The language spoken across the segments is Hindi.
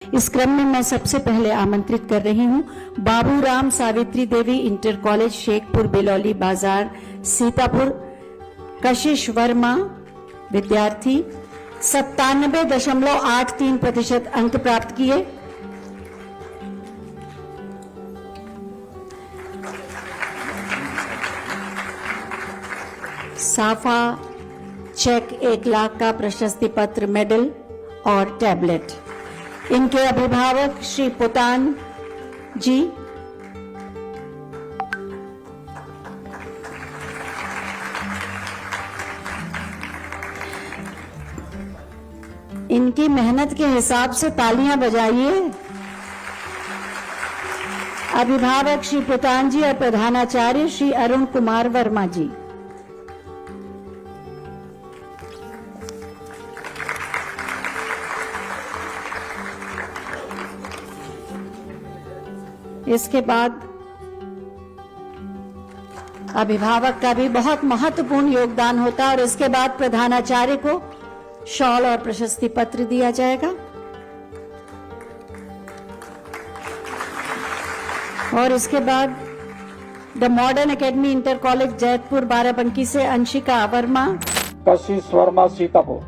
इस क्रम में मैं सबसे पहले आमंत्रित कर रही हूं बाबूराम सावित्री देवी इंटर कॉलेज शेखपुर बिलौली बाजार सीतापुर कशिश वर्मा विद्यार्थी 97.83% अंक प्राप्त किए। साफा चेक 1 लाख का प्रशस्ति पत्र मेडल और टैबलेट। इनके अभिभावक श्री पोतान जी, इनकी मेहनत के हिसाब से तालियां बजाइए। अभिभावक श्री पोतान जी और प्रधानाचार्य श्री अरुण कुमार वर्मा जी। इसके बाद अभिभावक का भी बहुत महत्वपूर्ण योगदान होता है और इसके बाद प्रधानाचार्य को शॉल और प्रशस्ति पत्र दिया जाएगा। और इसके बाद the modern academy inter college Jaitpur Barabanki से अंशिका वर्मा, कशिश वर्मा सीतापुर।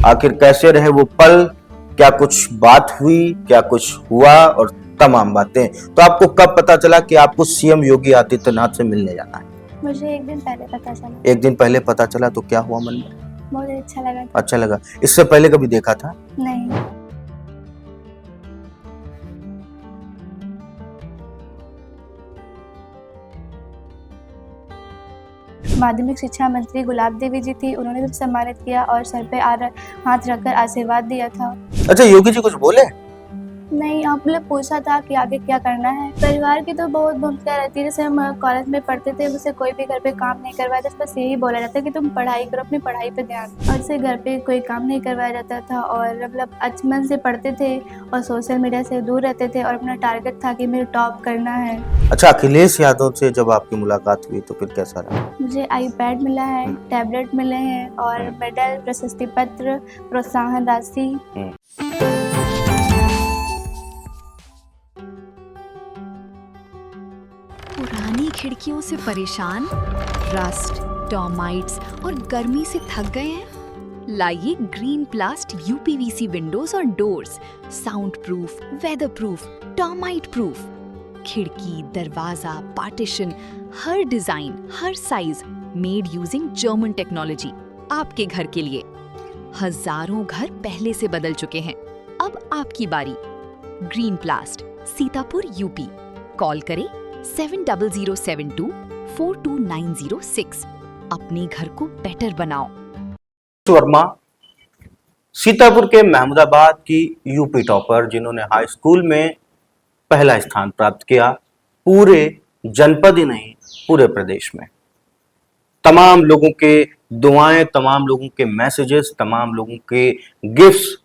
आखिर कैसे रहे वो पल, क्या कुछ बात हुई, क्या कुछ हुआ और तमाम बातें। तो आपको कब पता चला कि आपको सीएम योगी आदित्यनाथ से मिलने जाना है? मुझे एक दिन पहले पता चला। एक दिन पहले पता चला तो क्या हुआ मन में? मुझे अच्छा लगा। अच्छा लगा। इससे पहले कभी देखा था? नहीं। माध्यमिक शिक्षा मंत्री गुलाब देवी जी थी, उन्होंने भी सम्मानित किया और सर पे हाथ रखकर आशीर्वाद दिया था। अच्छा, योगी जी कुछ बोले? नहीं, आप लोग पूछा था कि आगे क्या करना है। परिवार की तो बहुत भूमिका रहती है। जैसे हम कॉलेज में पढ़ते थे, मुझसे कोई भी घर पे काम नहीं करवाया था, बस यही बोला जाता कि तुम पढ़ाई करो, अपनी पढ़ाई पे ध्यान। और से घर पे कोई काम नहीं करवाया जाता था और मतलब अचमन से पढ़ते थे और सोशल मीडिया से दूर रहते थे और अपना टारगेट था कि मुझे टॉप करना है। अच्छा, अखिलेश यादव से जब आपकी मुलाकात हुई तो फिर कैसा रहा? मुझे आईपैड मिला है, टैबलेट मिले हैं और मेडल, प्रशस्ति पत्र, प्रोत्साहन राशि। पुरानी खिड़कियों से परेशान, रस्ट, टर्माइट्स और गर्मी से थक गए हैं? लाइए ग्रीन प्लास्ट यूपीवीसी विंडोज और doors, sound proof, weather proof, termite proof. खिड़की, दरवाजा, पार्टीशन, हर डिजाइन, हर size, made using German technology, आपके घर के लिए। हजारों घर पहले से बदल चुके हैं, अब आपकी बारी। Green प्लास्ट, Sitapur UP. कॉल करें 7072422906। अपने घर को बेटर बनाओ। वर्मा सीतापुर के महमूदाबाद की यूपी टॉपर, जिन्होंने हाई स्कूल में पहला स्थान प्राप्त किया, पूरे जनपद ही नहीं पूरे प्रदेश में। तमाम लोगों के दुआएं, तमाम लोगों के मैसेजेस, तमाम लोगों के गिफ्ट्स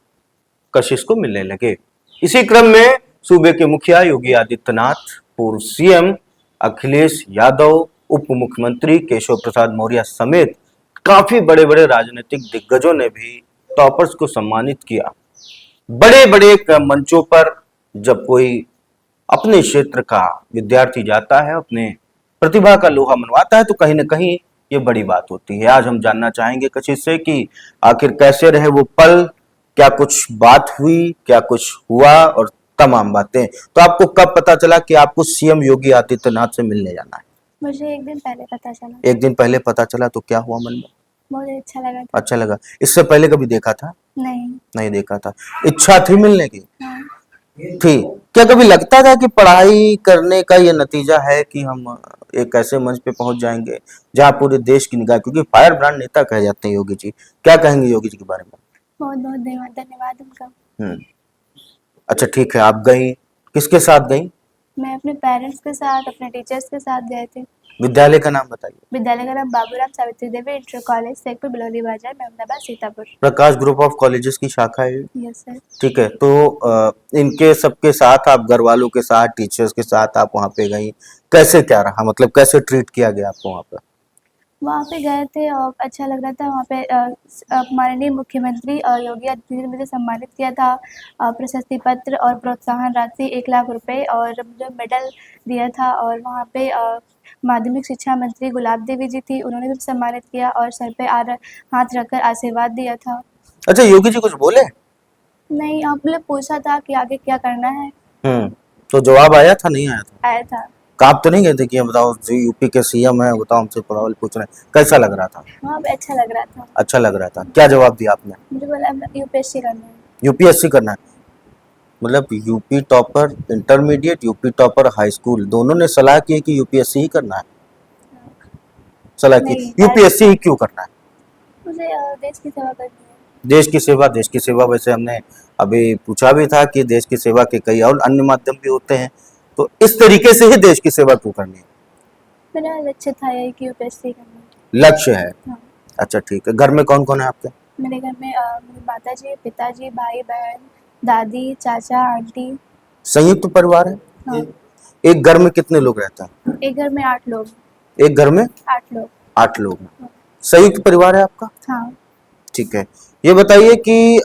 कशिश को मिलने लगे। इसी क्रम में सूबे के मुखिया योगी आदित्यनाथ, पूर्व सीएम अखिलेश यादव, उप मुख्यमंत्री केशव प्रसाद मौर्य समेत काफी बड़े बड़े राजनीतिक दिग्गजों ने भी टॉपर्स को सम्मानित किया। बड़े बड़े मंचों पर जब कोई अपने क्षेत्र का विद्यार्थी जाता है, अपने प्रतिभा का लोहा मनवाता है, तो कहीं ना कहीं ये बड़ी बात होती है। आज हम जानना चाहेंगे कशिश से कि आखिर कैसे रहे वो पल, क्या कुछ बात हुई, क्या कुछ हुआ और तमाम बातें। तो आपको कब पता चला कि आपको सीएम योगी आदित्यनाथ से मिलने जाना है? मुझे एक दिन पहले पता चला। एक दिन पहले पता चला तो क्या हुआ मन में? मुझे अच्छा लगा। अच्छा लगा। इससे पहले कभी देखा था? नहीं। नहीं देखा था। इच्छा थी मिलने की? हाँ। थी। क्या कभी लगता था कि पढ़ाई करने का ये नतीजा है कि हम एक ऐसे मंच पे पहुंच जाएंगे जहां पूरे देश की निगाह, क्योंकि फायर ब्रांड नेता कहे जाते हैं योगी जी, क्या कहेंगे योगी जी के बारे में? बहुत बहुत धन्यवाद उनका। अच्छा ठीक है, आप गई, किसके साथ गई? मैं अपने पेरेंट्स के साथ, अपने टीचर्स के साथ गए थे। विद्यालय का नाम बताइए। विद्यालय का नाम बाबूराम सावित्री देवी इंटर कॉलेज शेखपुर बिलौली बाजार मेहमदाबाद सीतापुर। प्रकाश ग्रुप ऑफ कॉलेजेस की शाखा है ये? Yes sir. ठीक है, तो इनके सबके साथ आप घर वालों के साथ टीचर्स के साथ आप वहाँ पे गई, कैसे क्या रहा, मतलब कैसे ट्रीट किया गया आपको वहाँ पे? वहाँ पे गए थे और अच्छा लग रहा था। वहाँ पे माननीय मुख्यमंत्री योगी आदित्यनाथ ने मुझे सम्मानित किया था, प्रशस्ति पत्र और प्रोत्साहन राशि 1 लाख रुपए और मुझे मेडल दिया था। और वहाँ पे माध्यमिक शिक्षा मंत्री गुलाब देवी जी थी, उन्होंने भी सम्मानित किया और सर पे हाथ रखकर आशीर्वाद दिया था। अच्छा, योगी जी कुछ बोले? नहीं, आपने पूछा था कि आगे क्या करना है। तो जवाब आया था नहीं आया था? आया था। आप तो नहीं गए थे कि ये बताओ जो यूपी के सीएम है, बताओ हमसे सवाल पूछ रहे हैं, कैसा लग रहा था? वहाँ पे अच्छा लग रहा था। अच्छा लग रहा था, क्या जवाब दिया आपने? मुझे बोला यूपीएससी करना है। यूपीएससी करना है, मतलब UP topper intermediate, UP topper high school, दोनों ने सलाह की है कि यूपीएससी ही करना है? सलाह की, नहीं, यूपीएससी ही क्यों करना है? मुझे देश की सेवा करनी है। देश की सेवा वैसे हमने अभी पूछा भी था कि देश की सेवा के कई और अन्य माध्यम भी होते हैं, तो इस तरीके से ही देश की सेवा क्यों करनी है? मेरा लक्ष्य था यही कि यूपीएससी करना है। लक्ष्य है। हाँ। अच्छा ठीक है, घर में कौन कौन है आपके? मेरे घर में मेरी माता जी, पिताजी, भाई बहन, दादी, चाचा, आंटी। संयुक्त परिवार है? हाँ। एक घर में कितने लोग रहते हैं? एक घर में 8 लोग। एक घर में 8 लोग। 8 लोग हैं। संयुक्त परिवार है आपका? हाँ। ठीक है, ये बताइए कि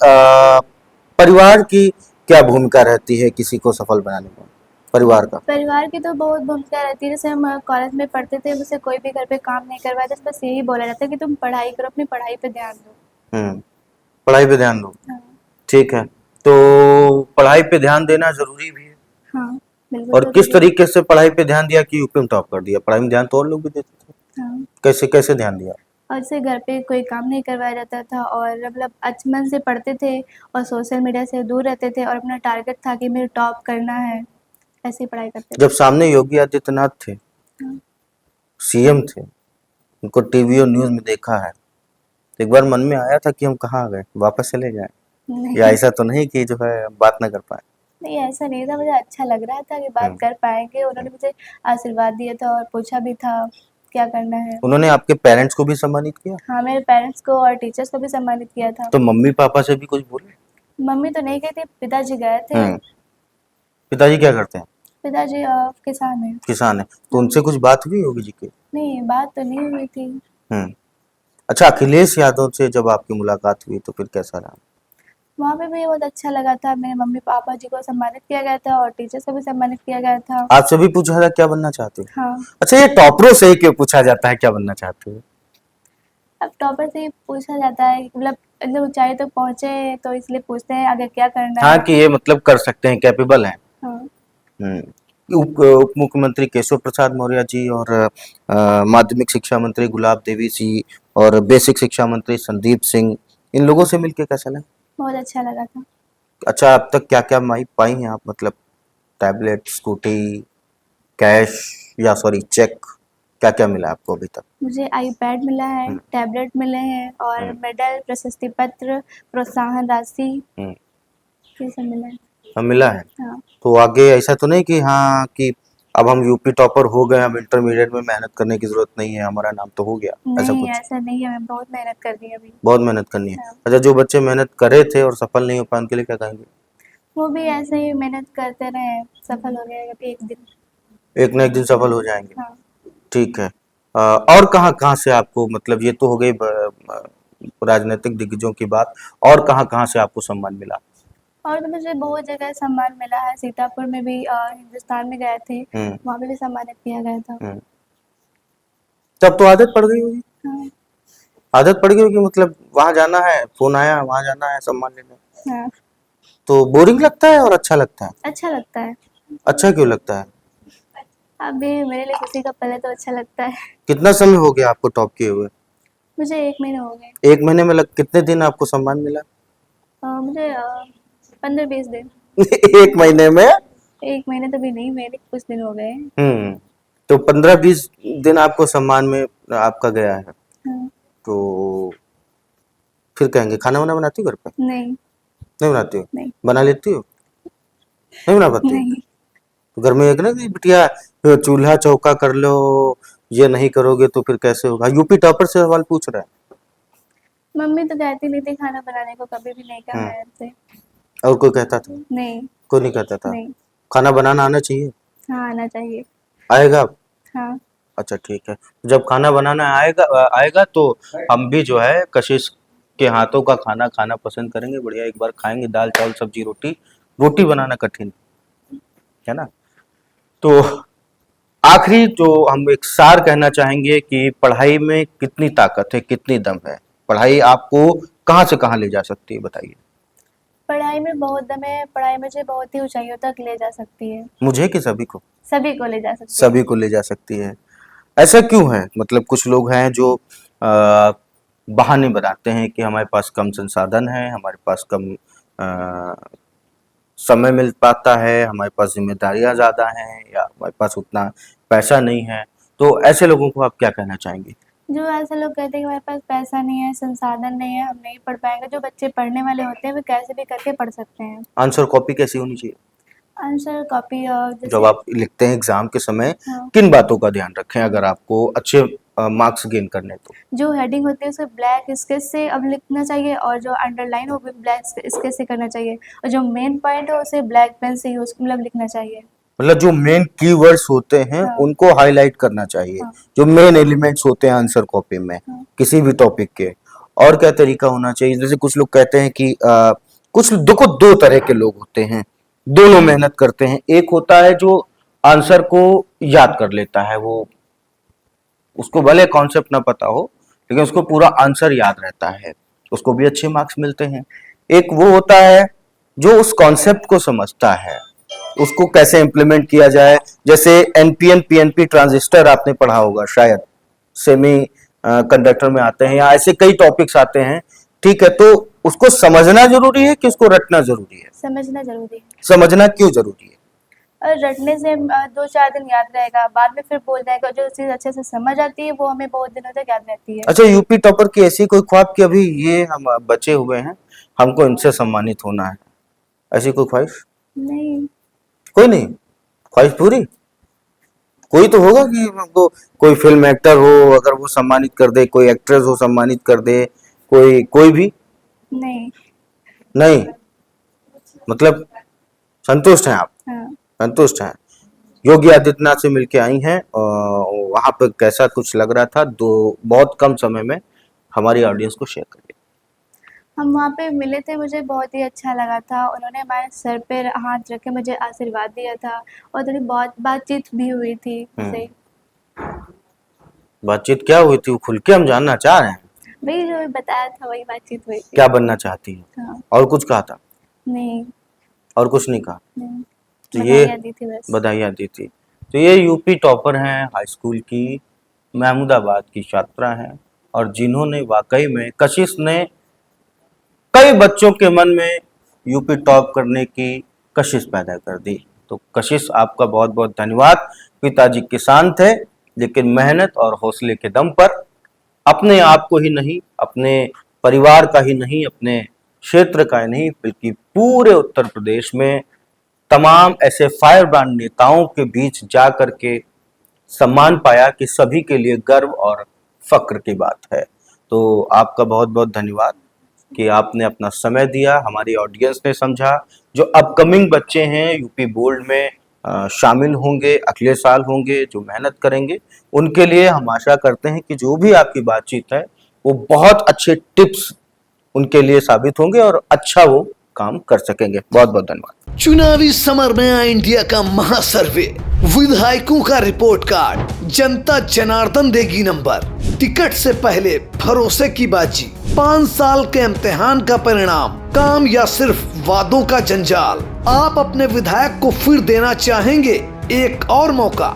परिवार की क्या भूमिका रहती है किसी को सफल बनाने में, परिवार का? परिवार की तो बहुत भूमिका रहती है। जैसे हम कॉलेज में पढ़ते थे, मुझसे कोई भी घर पे काम नहीं करवाया था, बस यही बोला जाता है कि तुम पढ़ाई करो, अपनी पढ़ाई पे ध्यान दो। पढ़ाई पे ध्यान दो। हाँ। ठीक है, तो पढ़ाई पे ध्यान देना जरूरी भी है। हाँ, बिल्कुल। और किस तरीके से पढ़ाई पे ध्यान दिया कि यूपी में टॉप कर दिया? पढ़ाई में ध्यान तो और लोग भी देते थे। हाँ। कैसे कैसे ध्यान दिया? और से घर पे कोई काम नहीं करवाया जाता था और मतलब अचमन से पढ़ते थे और सोशल मीडिया से दूर रहते थे और अपना टारगेट था कि मुझे टॉप करना है, ऐसे पढ़ाई करते थे। जब सामने योगी आदित्यनाथ थे, हाँ। सीएम थे, उनको टीवी और न्यूज में देखा है, तो एक बार मन में आया था कि हम कहाँ आ गए, वापस चले जाएं? नहीं, या ऐसा तो नहीं कि जो है बात ना कर पाए? नहीं ऐसा नहीं था। मुझे अच्छा लग रहा था कि बात कर पाएंगे। उन्होंने मुझे आशीर्वाद दिया था और पूछा भी था क्या करना है। उन्होंने आपके पेरेंट्स को भी सम्मानित किया? हाँ, मेरे पेरेंट्स को और टीचर्स को भी सम्मानित किया था। तो मम्मी पापा से भी कुछ बोले? मम्मी तो नहीं गई थी, पिताजी गए थे। पिताजी क्या करते हैं? पिताजी किसान है। किसान है, तो उनसे कुछ बात हुई योगी जी की? नहीं, बात तो नहीं हुई थी। अच्छा, अखिलेश यादव से जब आपकी मुलाकात हुई तो फिर कैसा रहा? वहाँ पे भी बहुत अच्छा लगा था। मेरे मम्मी पापा जी को सम्मानित किया गया था और टीचर्स को भी सम्मानित किया गया था। आपसे भी पूछा था क्या बनना चाहते हो? हाँ। अच्छा, ये टॉपरों से ही क्यों पूछा जाता है क्या बनना चाहते हो? अब टॉपर से ही पूछा जाता है, मतलब इतनी ऊंचाई तक पहुंचे तो इसलिए पूछते हैं आगे क्या करना हाँ, है। कि ये मतलब कर सकते हैं, कैपेबल हैं। हाँ। उप मुख्यमंत्री केशव प्रसाद मौर्य जी और माध्यमिक शिक्षा मंत्री गुलाब देवी जी और बेसिक शिक्षा मंत्री संदीप सिंह, इन लोगों से मिलके कैसा लगा? बहुत अच्छा लगा था। अच्छा, अब तक क्या क्या पाई हैं आप, मतलब टैबलेट, स्कूटी, कैश या सॉरी चेक, क्या क्या मिला आपको अभी तक? मुझे आईपैड मिला है, टैबलेट मिले हैं और मेडल, प्रशस्ति पत्र, प्रोत्साहन राशि, ये सब मिला है। मिला है। हाँ। तो आगे ऐसा तो नहीं कि हाँ कि अब हम यूपी टॉपर हो गए, अब इंटरमीडिएट में मेहनत करने की जरूरत नहीं है, हमारा नाम तो हो गया, ऐसा नहीं, कुछ? ऐसा नहीं है। मैं बहुत मेहनत कर रही हूँ अभी। बहुत मेहनत करनी है। हाँ। अच्छा, जो बच्चे मेहनत करे थे और सफल नहीं हो पाए उनके लिए क्या कहेंगे? वो भी ऐसे ही मेहनत करते रहे, सफल हो गए एक दिन। एक ना एक दिन सफल हो जाएंगे। हाँ। ठीक है, और कहाँ कहाँ से आपको, मतलब ये तो हो गई राजनीतिक दिग्गजों की बात, और कहाँ कहाँ से आपको सम्मान मिला? और तो मुझे बहुत जगह सम्मान मिला है। सीतापुर में भी हिंदुस्तान में गए थे, वहाँ पे भी सम्मानित किया गया था। तब तो आदत पड़ गई होगी। हाँ। आदत पड़ गई होगी, मतलब वहां जाना है, फोन आया, वहां जाना है, सम्मान लेने। हाँ। तो बोरिंग लगता है और अच्छा लगता है? अच्छा लगता है। अच्छा क्यों लगता है? अभी मेरे लिए खुशी का पल है तो अच्छा लगता है। कितना समय हो गया आपको टॉप किए हुए? मुझे 1 महीना हो गए। 1 महीने में कितने दिन आपको सम्मान मिला? मुझे 15-20 दिन। 1 महीने में? 1 महीने तो भी नहीं, मेरे कुछ दिन हो गए। तो 15-20 दिन आपको सम्मान में आपका गया है। हाँ। तो फिर कहेंगे खाना वाना बनाती हो घर पे? नहीं। नहीं बनाती हो? नहीं। बना लेती हो? नहीं बना पाती हो? नहीं। तो घर में एक ना कि बिटिया चूल्हा चौका कर लो, ये नहीं करोगे तो फिर कैसे होगा? यूपी टॉपर से सवाल पूछ रहा है। मम्मी तो कहती नहीं थी खाना बनाने को, कभी भी नहीं कहा हाँ। है हमसे। और कोई कहता था? नहीं। कोई नहीं कहता था। नहीं। खाना बनाना आना चाहिए? हाँ, आना चाहिए। आएगा अब? हाँ। अच्छा ठीक है, जब खाना बनाना आएगा तो हम भी जो है कशिश के हाथों का खाना खाना पसंद करेंगे। बढ़िया एक बार खाएंगे, दाल चावल सब्जी रोटी। रोटी बनाना कठिन है ना। तो आखिरी जो हम एक सार कहना चाहेंगे कि पढ़ाई में कितनी ताकत है, कितनी दम है, पढ़ाई आपको कहाँ से कहाँ ले जा सकती है, बताइए। पढ़ाई में बहुत दम है, पढ़ाई मुझे बहुत ही ऊंचाइयों तक ले जा सकती है। मुझे कि सभी को? सभी को ले जा सकती है। सभी को ले जा सकती है। ऐसा क्यों है? मतलब कुछ लोग हैं जो बहाने बनाते हैं कि हमारे पास कम संसाधन है, हमारे पास कम समय मिल पाता है, हमारे पास जिम्मेदारियां ज़्यादा हैं, या हमारे पास उतना पैसा नहीं है। तो ऐसे लोगों को आप क्या कहना चाहेंगे? जो ऐसे लोग कहते हैं कि हमारे पास पैसा नहीं है, संसाधन नहीं है, हम नहीं पढ़ पाएंगे, जो बच्चे पढ़ने वाले होते हैं वे कैसे भी करके पढ़ सकते हैं। आंसर कॉपी कैसी होनी चाहिए? आंसर कॉपी जब जैसे आप लिखते हैं एग्जाम के समय हाँ। किन बातों का ध्यान रखें अगर आपको अच्छे मार्क्स गेन करने तो? जो हेडिंग होती है उसे ब्लैक स्केच से अब लिखना चाहिए, और जो अंडरलाइन हो वो भी ब्लैक स्केच से करना चाहिए, और जो मेन पॉइंट है उसे ब्लैक पेन से यूज मतलब लिखना चाहिए। मतलब जो मेन कीवर्ड्स होते हैं हाँ। उनको हाईलाइट करना चाहिए। हाँ। जो मेन एलिमेंट्स होते हैं आंसर कॉपी में हाँ। किसी भी टॉपिक के। और क्या तरीका होना चाहिए? जैसे कुछ लोग कहते हैं कि कुछ देखो, दो तरह के लोग होते हैं, दोनों मेहनत करते हैं। एक होता है जो आंसर को याद कर लेता है, वो उसको भले कॉन्सेप्ट ना पता हो लेकिन उसको पूरा आंसर याद रहता है, उसको भी अच्छे मार्क्स मिलते हैं। एक वो होता है जो उस कॉन्सेप्ट को समझता है, उसको कैसे इम्प्लीमेंट किया जाए। जैसे एनपीएन पीएनपी ट्रांजिस्टर आपने पढ़ा होगा शायद, सेमी कंडक्टर में आते हैं, या ऐसे कई टॉपिक्स आते हैं। ठीक है, तो उसको समझना जरूरी है कि उसको रटना जरूरी है? समझना जरूरी है। समझना क्यों जरूरी है? और रटने से 2-4 दिन याद रहेगा, बाद में फिर भूल जाएगा। जो चीज़ अच्छे से समझ आती है वो हमें बहुत दिनों तक याद रहती है। अच्छा, यूपी टॉपर की ऐसी कोई ख्वाब कि अभी ये हम बचे हुए हैं, हमको इनसे सम्मानित होना है, ऐसी कोई ख्वाहिश? नहीं। कोई नहीं? ख्वाहिश पूरी? कोई तो होगा कि हमको कोई फिल्म एक्टर हो अगर वो सम्मानित कर दे, कोई एक्ट्रेस हो सम्मानित कर दे, कोई भी? नहीं। नहीं, मतलब संतुष्ट हैं आप? हाँ। संतुष्ट हैं। योगी आदित्यनाथ से मिलके आई हैं, वहां पे कैसा कुछ लग रहा था? बहुत कम समय में हमारी ऑडियंस को शेयर करिए। हम वहाँ पे मिले थे, मुझे बहुत ही अच्छा लगा था। उन्होंने हमारे सर पे हाथ रख के मुझे आशीर्वाद दिया था, और थोड़ी बहुत बातचीत भी हुई थी उससे। बातचीत क्या हुई थी, वो खुल के हम जानना चाह रहे हैं। वही जो बताया था वही बातचीत हुई थी। क्या बनना चाहती है? हाँ। और कुछ कहा था? नहीं। और कुछ नहीं कहा? नहीं। तो ये बधाइयाँ दी थी बस। बधाइयाँ दी थी। तो ये यूपी टॉपर हैं, हाई स्कूल की, महमूदाबाद की छात्रा हैं, और जिन्होंने वाकई में कशिश ने कई बच्चों के मन में यूपी टॉप करने की कशिश पैदा कर दी। तो कशिश, आपका बहुत बहुत धन्यवाद। पिताजी किसान थे लेकिन मेहनत और हौसले के दम पर अपने आप को ही नहीं, अपने परिवार का ही नहीं, अपने क्षेत्र का ही नहीं, बल्कि पूरे उत्तर प्रदेश में तमाम ऐसे फायर ब्रांड नेताओं के बीच जा करके सम्मान पाया कि सभी के लिए गर्व और फक्र की बात है। तो आपका बहुत बहुत धन्यवाद कि आपने अपना समय दिया, हमारी ऑडियंस ने समझा। जो अपकमिंग बच्चे हैं यूपी बोर्ड में शामिल होंगे, अगले साल होंगे, जो मेहनत करेंगे, उनके लिए हम आशा करते हैं कि जो भी आपकी बातचीत है वो बहुत अच्छे टिप्स उनके लिए साबित होंगे और अच्छा वो काम कर सकेंगे। बहुत बहुत धन्यवाद। चुनावी समर में आया इंडिया का महासर्वे, विधायकों का रिपोर्ट कार्ड, जनता जनार्दन देगी नंबर, टिकट से पहले भरोसे की बाजी, 5 साल के इम्तिहान का परिणाम, काम या सिर्फ वादों का जंजाल। आप अपने विधायक को फिर देना चाहेंगे एक और मौका?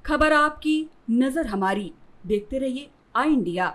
खबर आपकी, नजर हमारी। देखते रहिए आई इंडिया।